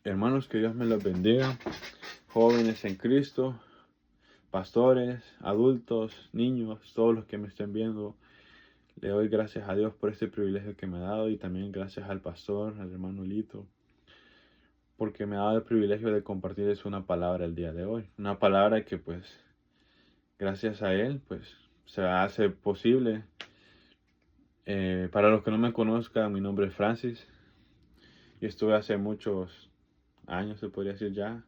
Hermanos, que Dios me los bendiga. Jóvenes en Cristo, pastores, adultos, niños, todos los que me estén viendo. Le doy gracias a Dios por este privilegio que me ha dado y también gracias al pastor, al hermano Lito, porque me ha dado el privilegio de compartirles una palabra el día de hoy. Una palabra que pues gracias a él pues se hace posible. Para los que no me conozcan, mi nombre es Francis y estuve hace muchos años, se podría decir ya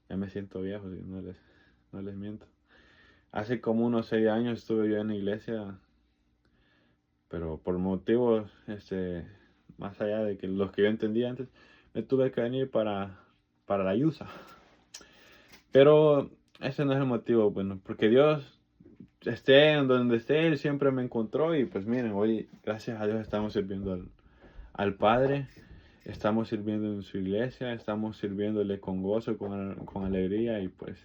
me siento viejo, si no les miento. Hace como unos 6 años estuve yo en la iglesia, pero por motivos más allá de que los que yo entendía antes, me tuve que venir para la yusa. Pero ese no es el motivo, bueno, porque Dios esté en donde esté, Él siempre me encontró y pues miren, hoy gracias a Dios estamos sirviendo al Padre, estamos sirviendo en su iglesia, estamos sirviéndole con gozo, con alegría y pues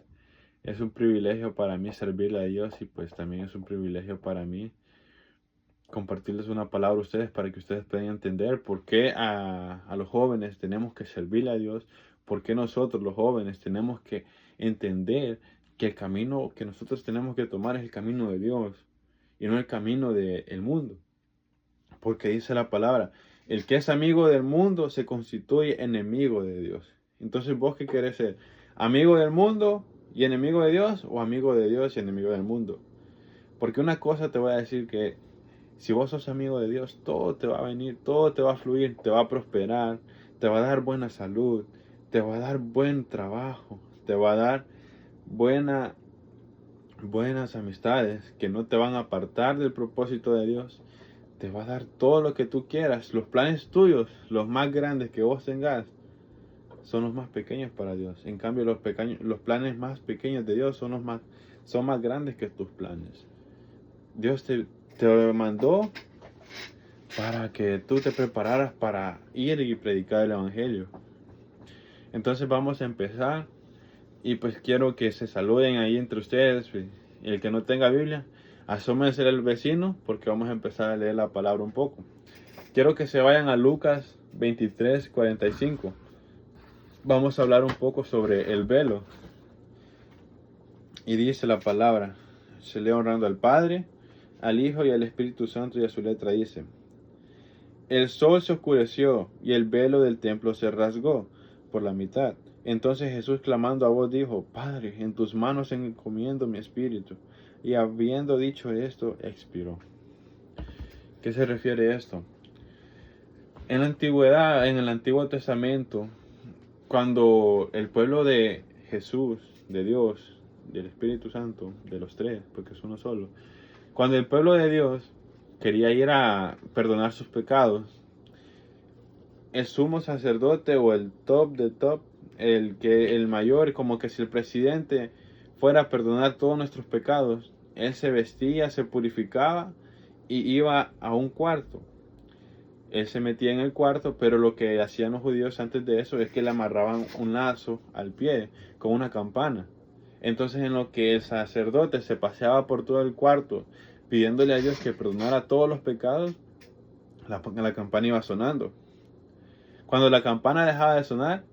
es un privilegio para mí servirle a Dios y pues también es un privilegio para mí compartirles una palabra a ustedes para que ustedes puedan entender por qué a los jóvenes tenemos que servirle a Dios, por qué nosotros los jóvenes tenemos que entender que el camino que nosotros tenemos que tomar es el camino de Dios y no el camino del mundo. Porque dice la palabra, el que es amigo del mundo se constituye enemigo de Dios. Entonces, ¿vos qué querés ser? ¿Amigo del mundo y enemigo de Dios o amigo de Dios y enemigo del mundo? Porque una cosa te voy a decir que si vos sos amigo de Dios, todo te va a venir, todo te va a fluir, te va a prosperar, te va a dar buena salud, te va a dar buen trabajo, te va a dar buenas amistades que no te van a apartar del propósito de Dios. Te va a dar todo lo que tú quieras. Los planes tuyos, los más grandes que vos tengas, son los más pequeños para Dios. En cambio, los planes más pequeños de Dios son más grandes que tus planes. Dios te mandó para que tú te prepararas para ir y predicar el Evangelio. Entonces vamos a empezar y pues quiero que se saluden ahí entre ustedes. Y el que no tenga Biblia, asómense al vecino porque vamos a empezar a leer la palabra un poco. Quiero que se vayan a Lucas 23:45. Vamos a hablar un poco sobre el velo. Y dice la palabra, se lee honrando al Padre, al Hijo y al Espíritu Santo, y a su letra dice: el sol se oscureció y el velo del templo se rasgó por la mitad. Entonces Jesús, clamando a voz, dijo: Padre, en tus manos encomiendo mi espíritu. Y habiendo dicho esto, expiró. ¿Qué se refiere a esto? En la antigüedad, en el Antiguo Testamento, cuando el pueblo de Jesús, de Dios, del Espíritu Santo, de los tres, porque es uno solo, cuando el pueblo de Dios quería ir a perdonar sus pecados, el sumo sacerdote o el top de top, el mayor, como que si el presidente fuera a perdonar todos nuestros pecados, él se vestía, se purificaba y iba a un cuarto. Él se metía en el cuarto, pero lo que hacían los judíos antes de eso es que le amarraban un lazo al pie con una campana. Entonces, en lo que el sacerdote se paseaba por todo el cuarto pidiéndole a Dios que perdonara todos los pecados, la campana iba sonando. Cuando la campana dejaba de sonar,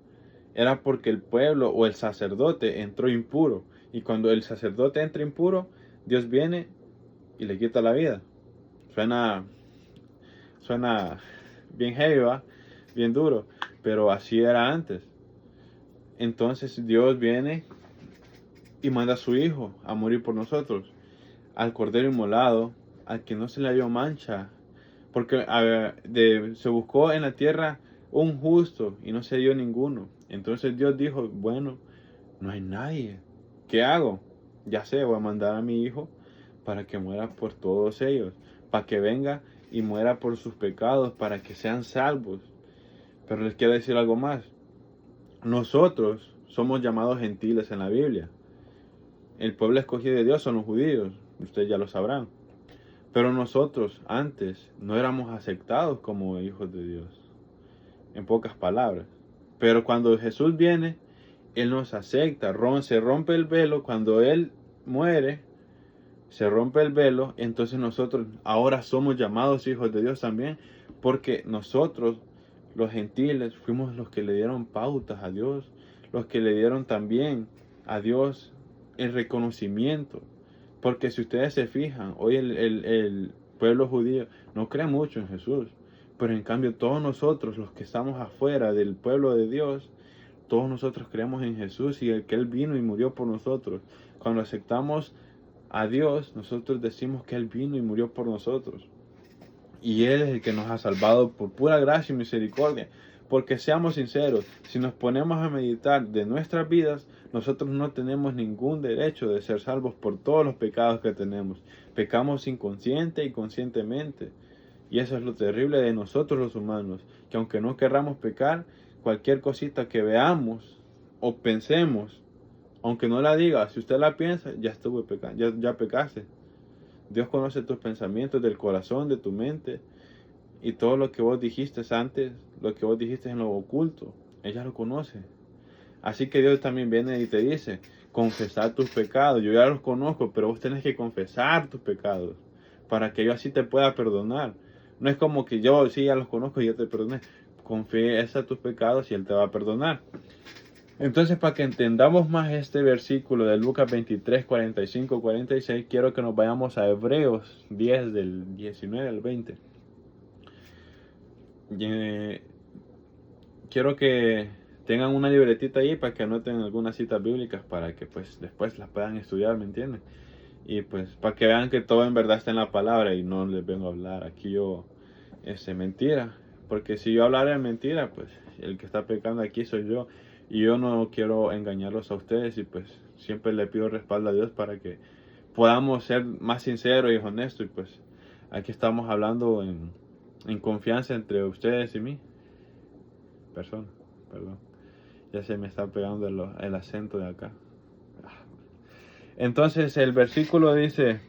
era porque el pueblo o el sacerdote entró impuro. Y cuando el sacerdote entra impuro, Dios viene y le quita la vida. Suena bien heavy, ¿va? Bien duro, pero así era antes. Entonces Dios viene y manda a su Hijo a morir por nosotros, al Cordero inmolado, al que no se le dio mancha, porque se buscó en la tierra un justo y no se dio ninguno. Entonces Dios dijo: bueno, no hay nadie, ¿qué hago? Ya sé, voy a mandar a mi Hijo para que muera por todos ellos, para que venga y muera por sus pecados, para que sean salvos. Pero les quiero decir algo más. Nosotros somos llamados gentiles en la Biblia. El pueblo escogido de Dios son los judíos, ustedes ya lo sabrán. Pero nosotros antes no éramos aceptados como hijos de Dios, en pocas palabras. Pero cuando Jesús viene, Él nos acepta, se rompe el velo. Cuando Él muere, se rompe el velo, entonces nosotros ahora somos llamados hijos de Dios también, porque nosotros los gentiles, fuimos los que le dieron pautas a Dios, los que le dieron también a Dios el reconocimiento. Porque si ustedes se fijan, hoy el pueblo judío no cree mucho en Jesús, pero en cambio todos nosotros, los que estamos afuera del pueblo de Dios, todos nosotros creemos en Jesús y el que Él vino y murió por nosotros. Cuando aceptamos a Dios, nosotros decimos que Él vino y murió por nosotros. Y Él es el que nos ha salvado por pura gracia y misericordia. Porque seamos sinceros, si nos ponemos a meditar de nuestras vidas, nosotros no tenemos ningún derecho de ser salvos por todos los pecados que tenemos. Pecamos inconsciente y conscientemente. Y eso es lo terrible de nosotros los humanos, que aunque no querramos pecar, cualquier cosita que veamos o pensemos, aunque no la diga, si usted la piensa, ya estuvo pecando, ya pecaste. Dios conoce tus pensamientos del corazón, de tu mente, y todo lo que vos dijiste antes, lo que vos dijiste en lo oculto, ella lo conoce. Así que Dios también viene y te dice, confesar tus pecados. Yo ya los conozco, pero vos tenés que confesar tus pecados para que yo así te pueda perdonar. No es como que yo sí ya los conozco y ya te perdoné. Confiesa tus pecados y Él te va a perdonar. Entonces, para que entendamos más este versículo de Lucas 23, 45, 46, quiero que nos vayamos a Hebreos 10 del 19 al 20. Quiero que tengan una libretita ahí para que anoten algunas citas bíblicas para que pues después las puedan estudiar, ¿me entienden? Y pues para que vean que todo en verdad está en la palabra y no les vengo a hablar aquí yo mentira. Porque si yo hablara de mentira, pues el que está pecando aquí soy yo. Y yo no quiero engañarlos a ustedes y pues siempre le pido respaldo a Dios para que podamos ser más sinceros y honestos. Y pues aquí estamos hablando en confianza entre ustedes y mí. Persona, perdón. Ya se me está pegando el acento de acá. Entonces el versículo dice,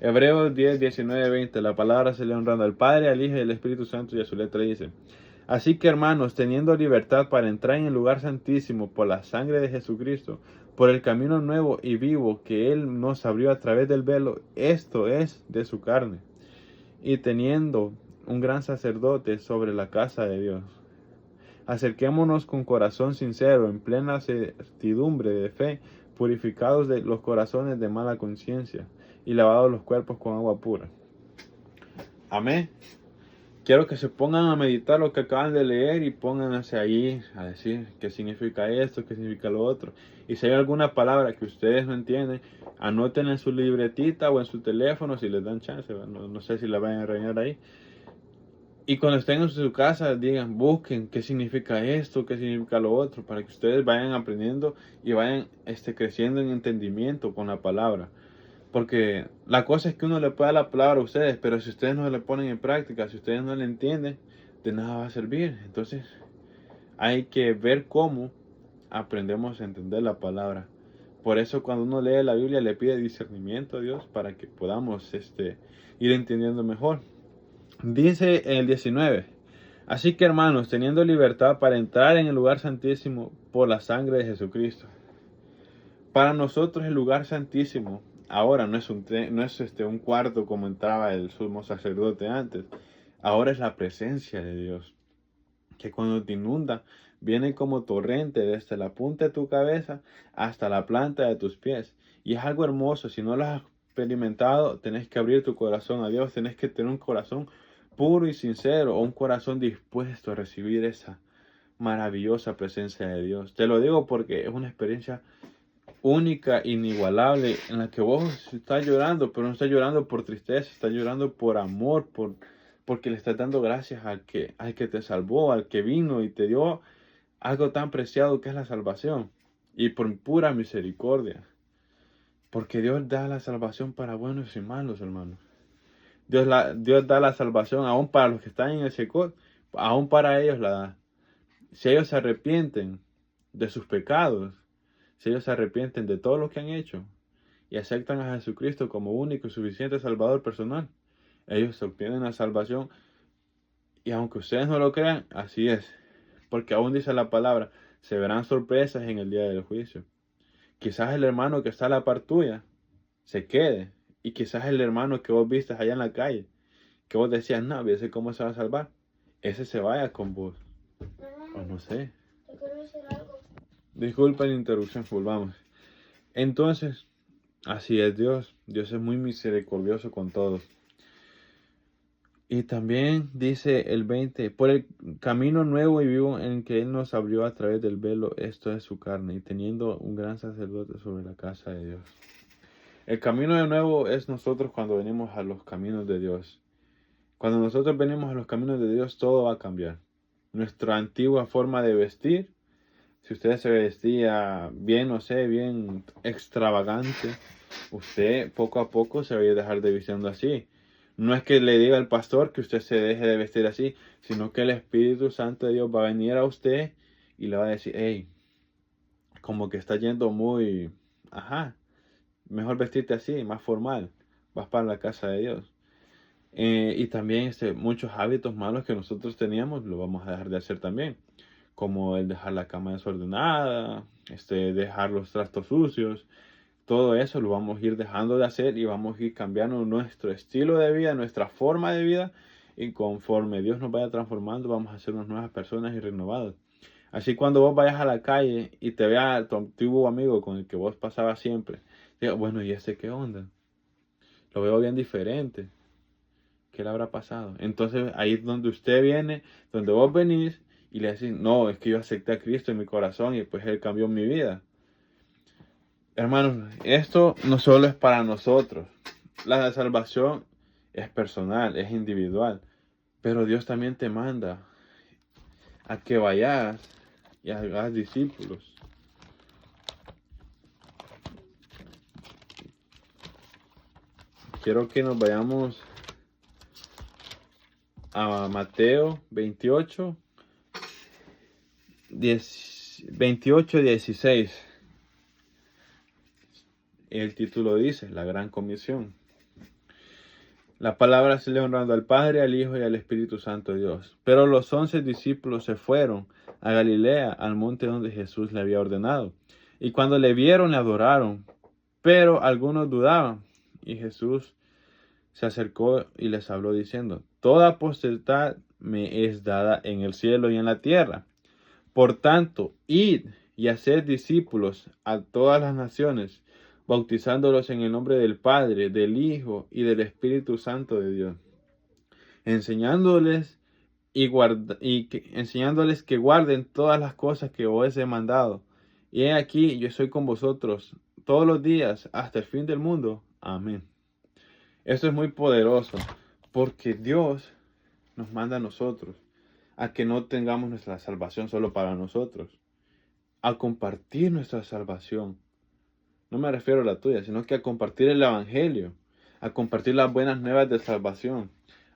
Hebreos 10, 19, 20, la palabra se le honrando al Padre, al Hijo y al Espíritu Santo, y a su letra dice, así que hermanos, teniendo libertad para entrar en el lugar santísimo por la sangre de Jesucristo, por el camino nuevo y vivo que Él nos abrió a través del velo, esto es de su carne, y teniendo un gran sacerdote sobre la casa de Dios, acerquémonos con corazón sincero, en plena certidumbre de fe, purificados de los corazones de mala conciencia y lavados los cuerpos con agua pura. Amén. Quiero que se pongan a meditar lo que acaban de leer y pónganse ahí a decir qué significa esto, qué significa lo otro. Y si hay alguna palabra que ustedes no entienden, anoten en su libretita o en su teléfono si les dan chance. No sé si la van a reñir ahí. Y cuando estén en su casa, digan, busquen qué significa esto, qué significa lo otro, para que ustedes vayan aprendiendo y vayan creciendo en entendimiento con la palabra. Porque la cosa es que uno le puede dar la palabra a ustedes, pero si ustedes no le ponen en práctica, si ustedes no le entienden, de nada va a servir. Entonces, hay que ver cómo aprendemos a entender la palabra. Por eso cuando uno lee la Biblia le pide discernimiento a Dios para que podamos ir entendiendo mejor. Dice en el 19, así que hermanos, teniendo libertad para entrar en el lugar santísimo por la sangre de Jesucristo. Para nosotros el lugar santísimo ahora no es un cuarto como entraba el sumo sacerdote antes. Ahora es la presencia de Dios, que cuando te inunda, viene como torrente desde la punta de tu cabeza hasta la planta de tus pies. Y es algo hermoso. Si no lo has experimentado, tenés que abrir tu corazón a Dios, tenés que tener un corazón puro y sincero, o un corazón dispuesto a recibir esa maravillosa presencia de Dios. Te lo digo porque es una experiencia única, inigualable, en la que vos estás llorando, pero no estás llorando por tristeza, estás llorando por amor, porque le estás dando gracias al que te salvó, al que vino y te dio algo tan preciado que es la salvación, y por pura misericordia, porque Dios da la salvación para buenos y malos, hermanos. Dios da la salvación aún para los que están en el secot, aún para ellos la da. Si ellos se arrepienten de sus pecados, si ellos se arrepienten de todo lo que han hecho y aceptan a Jesucristo como único y suficiente Salvador personal, ellos obtienen la salvación. Y aunque ustedes no lo crean, así es. Porque aún dice la palabra, se verán sorpresas en el día del juicio. Quizás el hermano que está a la par tuya se quede. Y quizás el hermano que vos vistes allá en la calle, que vos decías, no, ese cómo se va a salvar, ese se vaya con vos. O no sé. Yo quiero decir algo. Disculpa la interrupción, volvamos. Entonces, así es Dios. Dios es muy misericordioso con todos. Y también dice el 20, por el camino nuevo y vivo en que Él nos abrió a través del velo, esto es su carne, y teniendo un gran sacerdote sobre la casa de Dios. El camino de nuevo es nosotros cuando venimos a los caminos de Dios. Cuando nosotros venimos a los caminos de Dios, todo va a cambiar. Nuestra antigua forma de vestir, si usted se vestía bien, no sé, bien extravagante, usted poco a poco se va a dejar de vistiendo así. No es que le diga al pastor que usted se deje de vestir así, sino que el Espíritu Santo de Dios va a venir a usted y le va a decir, hey, como que está yendo muy, mejor vestirte así, más formal, vas para la casa de Dios. Y también muchos hábitos malos que nosotros teníamos, lo vamos a dejar de hacer también, como el dejar la cama desordenada, dejar los trastos sucios. Todo eso lo vamos a ir dejando de hacer y vamos a ir cambiando nuestro estilo de vida, nuestra forma de vida. Y conforme Dios nos vaya transformando, vamos a ser unas nuevas personas y renovados. Así cuando vos vayas a la calle y te vea tu antiguo amigo con el que vos pasabas siempre, diga, bueno, ¿y ese qué onda? Lo veo bien diferente. ¿Qué le habrá pasado? Entonces ahí es donde usted viene, donde vos venís y le decís, no, es que yo acepté a Cristo en mi corazón y pues Él cambió mi vida. Hermanos, esto no solo es para nosotros. La salvación es personal, es individual. Pero Dios también te manda a que vayas y hagas discípulos. Quiero que nos vayamos a Mateo 28, 16. El título dice, la gran comisión. La palabra se le honrando al Padre, al Hijo y al Espíritu Santo de Dios. Pero los 11 discípulos se fueron a Galilea, al monte donde Jesús le había ordenado. Y cuando le vieron, le adoraron. Pero algunos dudaban. Y Jesús se acercó y les habló diciendo, toda potestad me es dada en el cielo y en la tierra. Por tanto, id y haced discípulos a todas las naciones, bautizándolos en el nombre del Padre, del Hijo y del Espíritu Santo de Dios, enseñándoles enseñándoles que guarden todas las cosas que os he mandado. Y he aquí, yo estoy con vosotros todos los días hasta el fin del mundo. Amén. Esto es muy poderoso, porque Dios nos manda a nosotros a que no tengamos nuestra salvación solo para nosotros, a compartir nuestra salvación. No me refiero a la tuya, sino que a compartir el Evangelio, a compartir las buenas nuevas de salvación,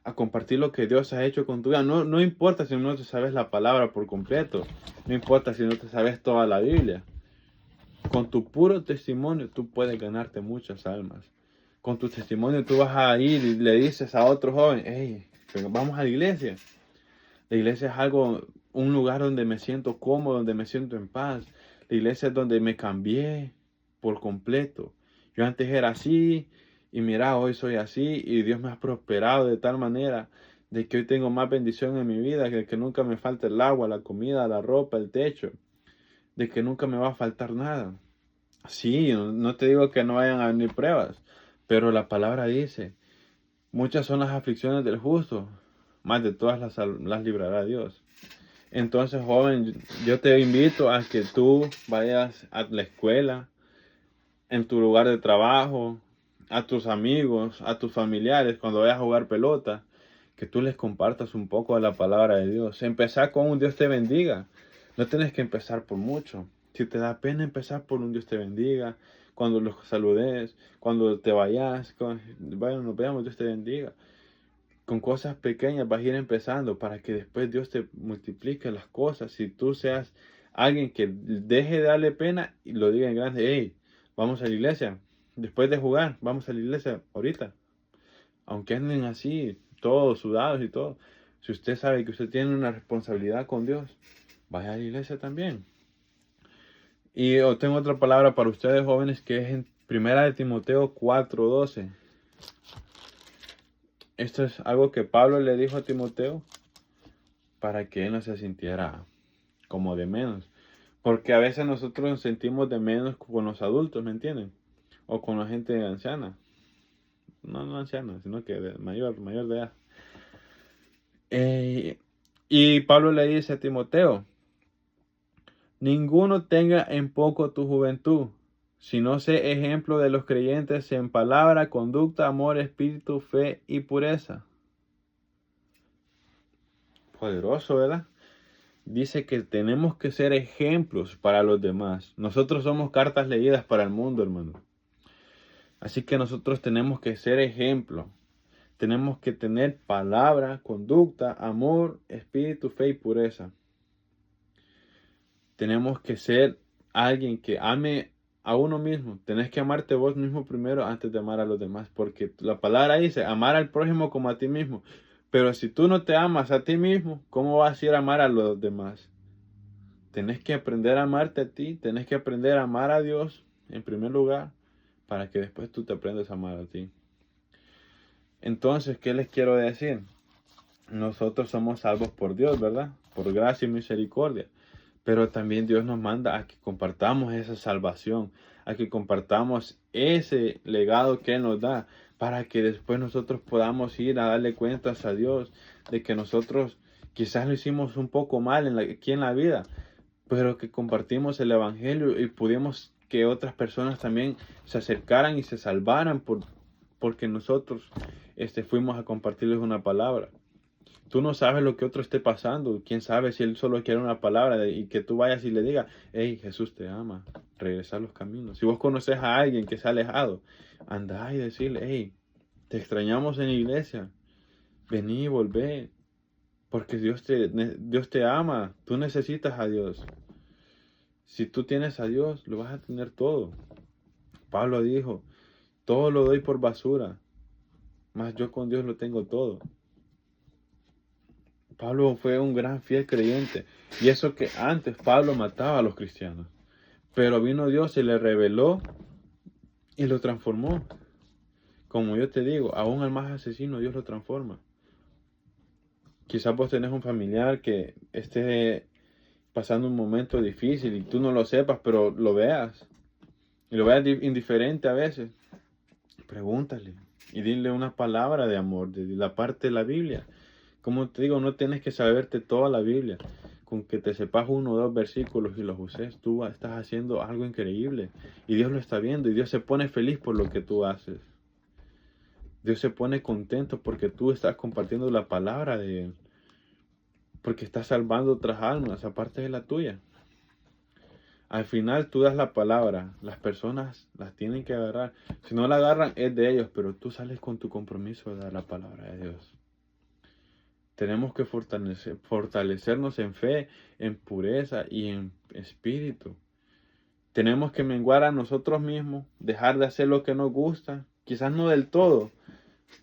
a compartir lo que Dios ha hecho con tu vida. No importa si no te sabes la palabra por completo, no importa si no te sabes toda la Biblia. Con tu puro testimonio tú puedes ganarte muchas almas. Con tu testimonio tú vas a ir y le dices a otro joven, hey, vamos a la iglesia. La iglesia es un lugar donde me siento cómodo, donde me siento en paz. La iglesia es donde me cambié por completo. Yo antes era así y mira, hoy soy así y Dios me ha prosperado de tal manera de que hoy tengo más bendición en mi vida, que nunca me falta el agua, la comida, la ropa, el techo, de que nunca me va a faltar nada. Sí, no te digo que no vayan a venir pruebas, pero la palabra dice, muchas son las aflicciones del justo, más de todas las librará Dios. Entonces, joven, yo te invito a que tú vayas a la escuela, en tu lugar de trabajo, a tus amigos, a tus familiares, cuando vayas a jugar pelota, que tú les compartas un poco de la palabra de Dios. Empezar con un Dios te bendiga. No tienes que empezar por mucho. Si te da pena empezar por un Dios te bendiga, cuando los saludes, cuando te vayas, bueno, nos veamos, Dios te bendiga. Con cosas pequeñas vas a ir empezando para que después Dios te multiplique las cosas. Si tú seas alguien que deje de darle pena y lo diga en grande, hey, vamos a la iglesia, después de jugar, vamos a la iglesia ahorita. Aunque anden así, todos sudados y todo. Si usted sabe que usted tiene una responsabilidad con Dios, vaya a la iglesia también. Y yo tengo otra palabra para ustedes jóvenes que es en 1 Timoteo 4:12. Esto es algo que Pablo le dijo a Timoteo para que Él no se sintiera como de menos. Porque a veces nosotros nos sentimos de menos con los adultos, ¿me entienden? O con la gente anciana. No anciana, sino que mayor de edad. Y Pablo le dice a Timoteo, ninguno tenga en poco tu juventud, sino sé ejemplo de los creyentes en palabra, conducta, amor, espíritu, fe y pureza. Poderoso, ¿verdad? Dice que tenemos que ser ejemplos para los demás. Nosotros somos cartas leídas para el mundo, hermano. Así que nosotros tenemos que ser ejemplo. Tenemos que tener palabra, conducta, amor, espíritu, fe y pureza. Tenemos que ser alguien que ame a uno mismo. Tenés que amarte vos mismo primero antes de amar a los demás. Porque la palabra dice, amar al prójimo como a ti mismo. Pero si tú no te amas a ti mismo, ¿cómo vas a ir a amar a los demás? Tenés que aprender a amarte a ti. Tenés que aprender a amar a Dios en primer lugar. Para que después tú te aprendas a amar a ti. Entonces, ¿qué les quiero decir? Nosotros somos salvos por Dios, ¿verdad? Por gracia y misericordia. Pero también Dios nos manda a que compartamos esa salvación, a que compartamos ese legado que Él nos da, para que después nosotros podamos ir a darle cuentas a Dios de que nosotros quizás lo hicimos un poco mal aquí en la vida, pero que compartimos el Evangelio y pudimos que otras personas también se acercaran y se salvaran porque nosotros fuimos a compartirles una palabra. Tú no sabes lo que otro esté pasando. Quién sabe si él solo quiere una palabra y que tú vayas y le digas, hey, Jesús te ama, regresa a los caminos. Si vos conoces a alguien que se ha alejado, anda y decirle, hey, te extrañamos en la iglesia, vení y volvé, porque Dios te ama, tú necesitas a Dios. Si tú tienes a Dios, lo vas a tener todo. Pablo dijo, todo lo doy por basura, mas yo con Dios lo tengo todo. Pablo fue un gran fiel creyente. Y eso que antes Pablo mataba a los cristianos. Pero vino Dios y le reveló y lo transformó. Como yo te digo, aún al más asesino Dios lo transforma. Quizás vos tenés un familiar que esté pasando un momento difícil y tú no lo sepas, pero lo veas. Y lo veas indiferente a veces. Pregúntale y dile una palabra de amor de la parte de la Biblia. Como te digo, no tienes que saberte toda la Biblia. Con que te sepas 1 o 2 versículos y los uses, tú estás haciendo algo increíble. Y Dios lo está viendo y Dios se pone feliz por lo que tú haces. Dios se pone contento porque tú estás compartiendo la palabra de Él. Porque estás salvando otras almas, aparte de la tuya. Al final tú das la palabra, las personas las tienen que agarrar. Si no la agarran es de ellos, pero tú sales con tu compromiso de dar la palabra de Dios. Tenemos que fortalecernos en fe, en pureza y en espíritu. Tenemos que menguar a nosotros mismos, dejar de hacer lo que nos gusta, quizás no del todo,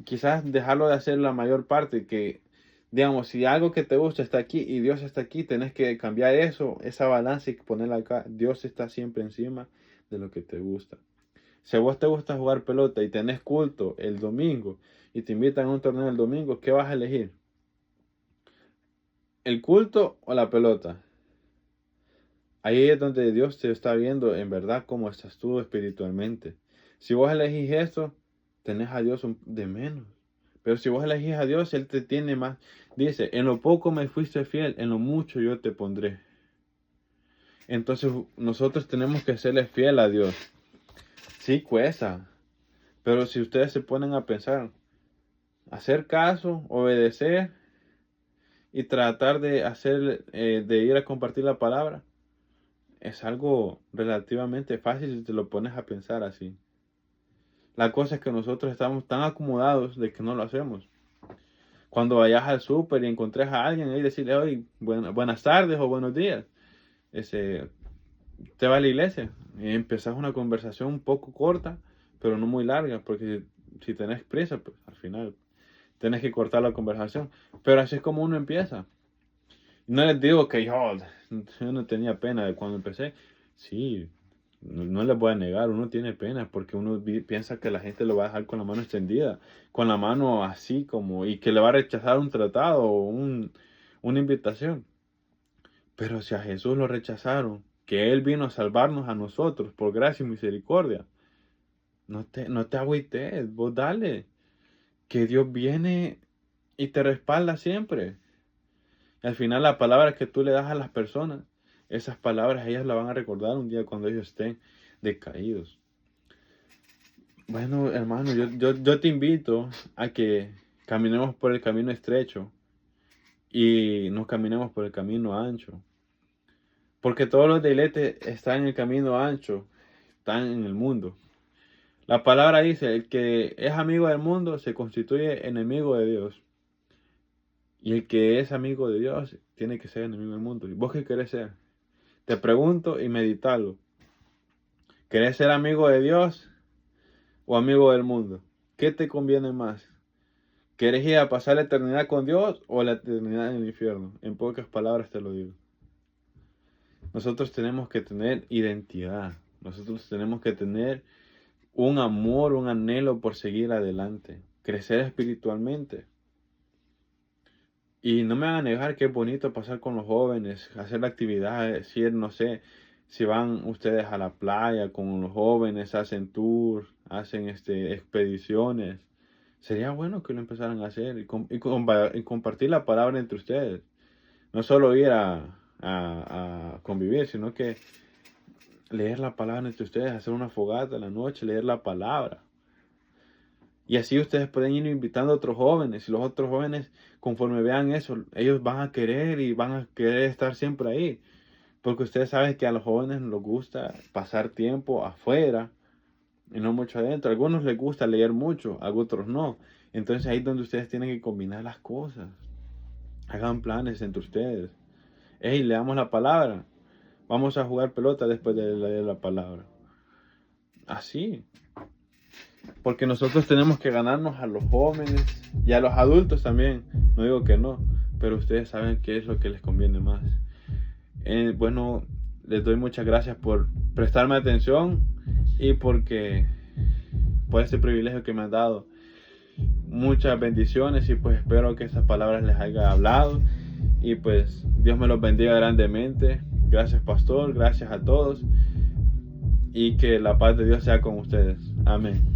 quizás dejarlo de hacer la mayor parte, que digamos, si algo que te gusta está aquí y Dios está aquí, tenés que cambiar eso, esa balanza y ponerla acá. Dios está siempre encima de lo que te gusta. Si a vos te gusta jugar pelota y tenés culto el domingo y te invitan a un torneo el domingo, ¿qué vas a elegir? ¿El culto o la pelota? Ahí es donde Dios te está viendo en verdad cómo estás tú espiritualmente. Si vos elegís esto, tenés a Dios de menos. Pero si vos elegís a Dios, Él te tiene más. Dice, en lo poco me fuiste fiel, en lo mucho yo te pondré. Entonces nosotros tenemos que serle fiel a Dios. Sí cuesta, pero si ustedes se ponen a pensar, hacer caso, obedecer y tratar de de ir a compartir la palabra, es algo relativamente fácil si te lo pones a pensar así. La cosa es que nosotros estamos tan acomodados de que no lo hacemos. Cuando vayas al súper y encontres a alguien y decirle, oye, buenas tardes o buenos días, te va a la iglesia y empezás una conversación un poco corta, pero no muy larga, porque si tenés prisa, pues al final tenés que cortar la conversación. Pero así es como uno empieza. No les digo que yo no tenía pena de cuando empecé. Sí, no les voy a negar, uno tiene pena porque uno piensa que la gente lo va a dejar con la mano extendida, con la mano así como, y que le va a rechazar un tratado o una invitación. Pero si a Jesús lo rechazaron, que Él vino a salvarnos a nosotros por gracia y misericordia, no te agüites, vos dale, que Dios viene y te respalda siempre. Y al final la palabra que tú le das a las personas, esas palabras ellas la van a recordar un día cuando ellos estén decaídos. Bueno, hermano, yo te invito a que caminemos por el camino estrecho y no caminemos por el camino ancho. Porque todos los deleites están en el camino ancho, están en el mundo. La palabra dice, el que es amigo del mundo se constituye enemigo de Dios. Y el que es amigo de Dios tiene que ser enemigo del mundo. ¿Y vos qué querés ser? Te pregunto y meditalo. ¿Querés ser amigo de Dios o amigo del mundo? ¿Qué te conviene más? ¿Querés ir a pasar la eternidad con Dios o la eternidad en el infierno? En pocas palabras te lo digo. Nosotros tenemos que tener identidad. Nosotros tenemos que tener un amor, un anhelo por seguir adelante. Crecer espiritualmente. Y no me van a negar que es bonito pasar con los jóvenes, hacer actividades, ir, no sé, si van ustedes a la playa con los jóvenes, hacen tours, hacen expediciones. Sería bueno que lo empezaran a hacer y compartir la palabra entre ustedes. No solo ir a convivir, sino que leer la palabra entre ustedes, hacer una fogata en la noche, leer la palabra. Y así ustedes pueden ir invitando a otros jóvenes. Y los otros jóvenes, conforme vean eso, ellos van a querer y van a querer estar siempre ahí. Porque ustedes saben que a los jóvenes les gusta pasar tiempo afuera y no mucho adentro. A algunos les gusta leer mucho, a otros no. Entonces ahí es donde ustedes tienen que combinar las cosas. Hagan planes entre ustedes. Hey, leamos la palabra. Vamos a jugar pelota después de leer la palabra. Así. Porque nosotros tenemos que ganarnos a los jóvenes y a los adultos también. No digo que no, pero ustedes saben qué es lo que les conviene más. Bueno, les doy muchas gracias por prestarme atención y por este privilegio que me han dado. Muchas bendiciones y pues espero que estas palabras les haya hablado. Y pues Dios me los bendiga grandemente. Gracias, pastor. Gracias a todos. Y que la paz de Dios sea con ustedes. Amén.